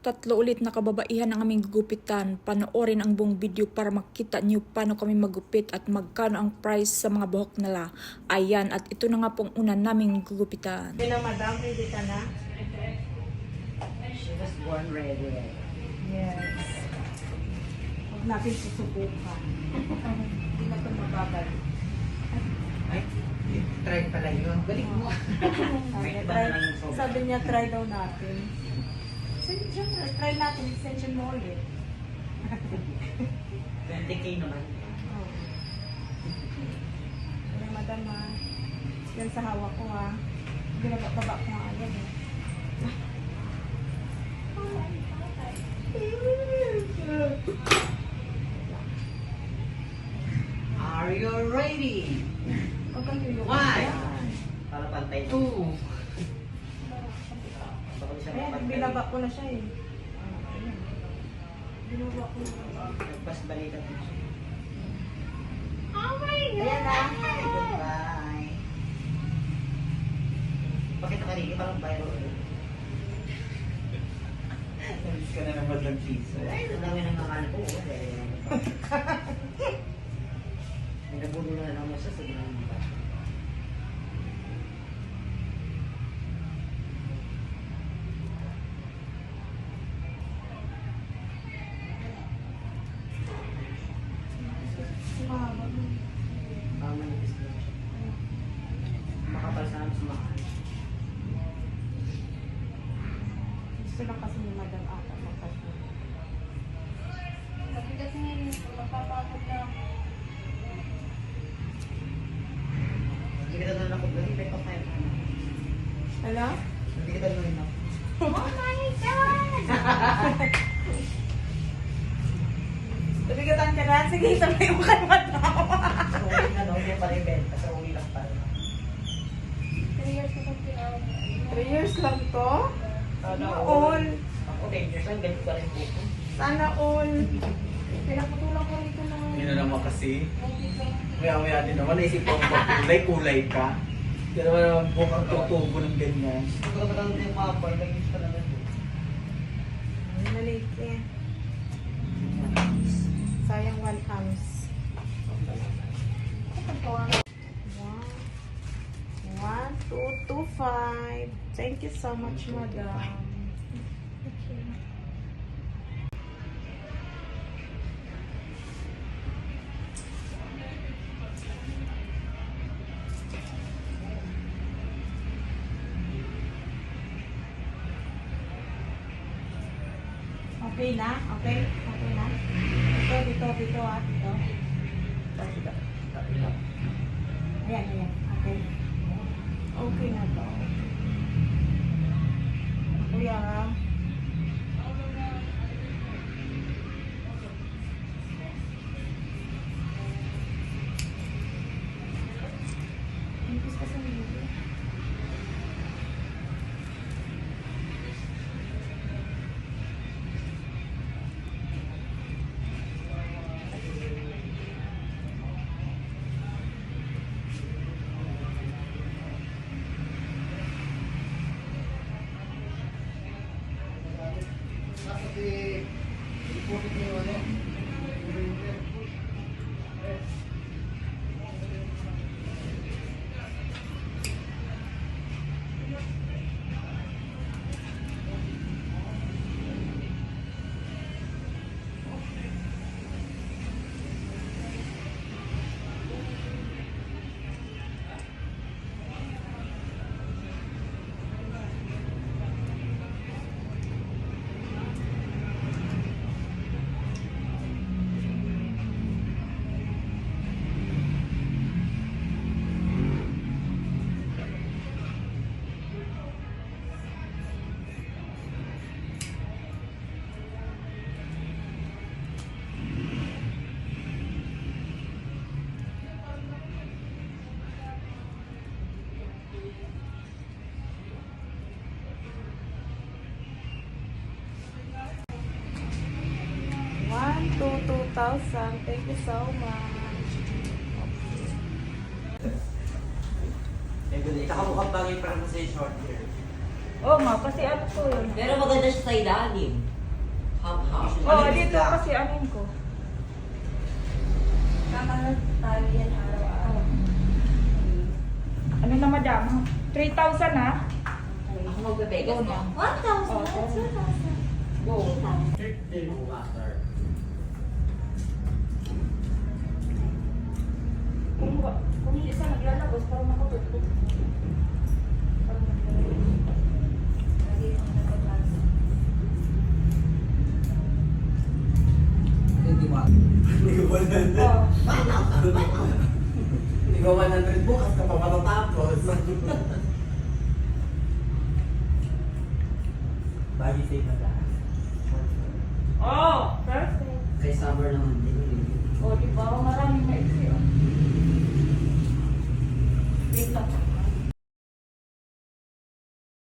Tatlo ulit na kababaihan ang aming gugupitan. Panoorin ang buong video para makita niyo paano kami magupit at magkano ang price sa mga buhok nila. Ayan, at ito na nga pong una naming gugupitan. Hindi na, madam, ready ka na? She was born ready. Yes. Huwag natin susubukan. Hindi na ito mabagal. Ay, try pala yun. Galing mo. Sabi niya, try daw natin. Siyempre, try natin, extension mo ulit. 20K naman. Oh. Kaya madam, yan sa hawak ko ha. Ginabak-babak ko nga agad eh. Are you ready? Huwag kang yuyok. One. Para pantay. Two. Ayan, binaba ko na siya eh. Ayan. Binaba ko na. Nagpas balikan mo siya. Oh my God! Ayan na. Goodbye. Pakita ka rin, parang viral. Namiss ka na naman ng cheese. Ay, ang dami ng nakala ko. May nabulo na naman siya sa ginagawa. Mahaba mo. Manipis na siya. Makapal sa namin sumakan. Gusto lang kasi ni madam ata magpasyon. Kasi mapapagod na ako. Hindi kita doon ako. Hindi kita doon ako. Hala? Hindi kita doon ako. Oh my God! Nabigatan ka na? Sige, sabay mo kay madam. Sa uwi na daw, hindi pa rin benta. Sa uwi lang pala. 3 years na kong tinawag. 3 years lang to? Sana all. Ako 10 years lang, ganito pa rin po. Sana all. Pinaputulan ko rito na. Hindi na naman kasi. Maya-maya din naman, naisip ko kulay ka. Hindi naman mukhang tutubo ng ganyan. Kung katatalan din yung mga boy, nag-use ka naman doon. Maliit eh. Sayang 1 ounce. Wow. 1, 2, 2, 5. Thank you so much, madam. Okay na? Okay? Okay na? Dito ah. Dito. Ayan. Okay. Okay na to. Kuya ha? Impis ka sa video. To 2,000. Thank you so much. Tsaka mukhang bagay para sa short hair. Oo nga, kasi ano ko yun. Pero maganda siya sa ilalim. Hap-hap. Oo, dito kasi anin ko. Kakalat tayo yan araw-araw. Ano na madam? 3,000 ha? Ako magbe-Vegas Go na. na. 1,000. Oh, 2,000. Go. 3,000. Kung yung isa naglalabas, parang makatutok. Hindi mo. Hindi ko 100. Oh. Hindi ko 100 bukas ka pa matatapos. Bagi save na tayo. Oh, perfect. Kay summer naman din. Oh, di ba? Maraming maiksi. Oh.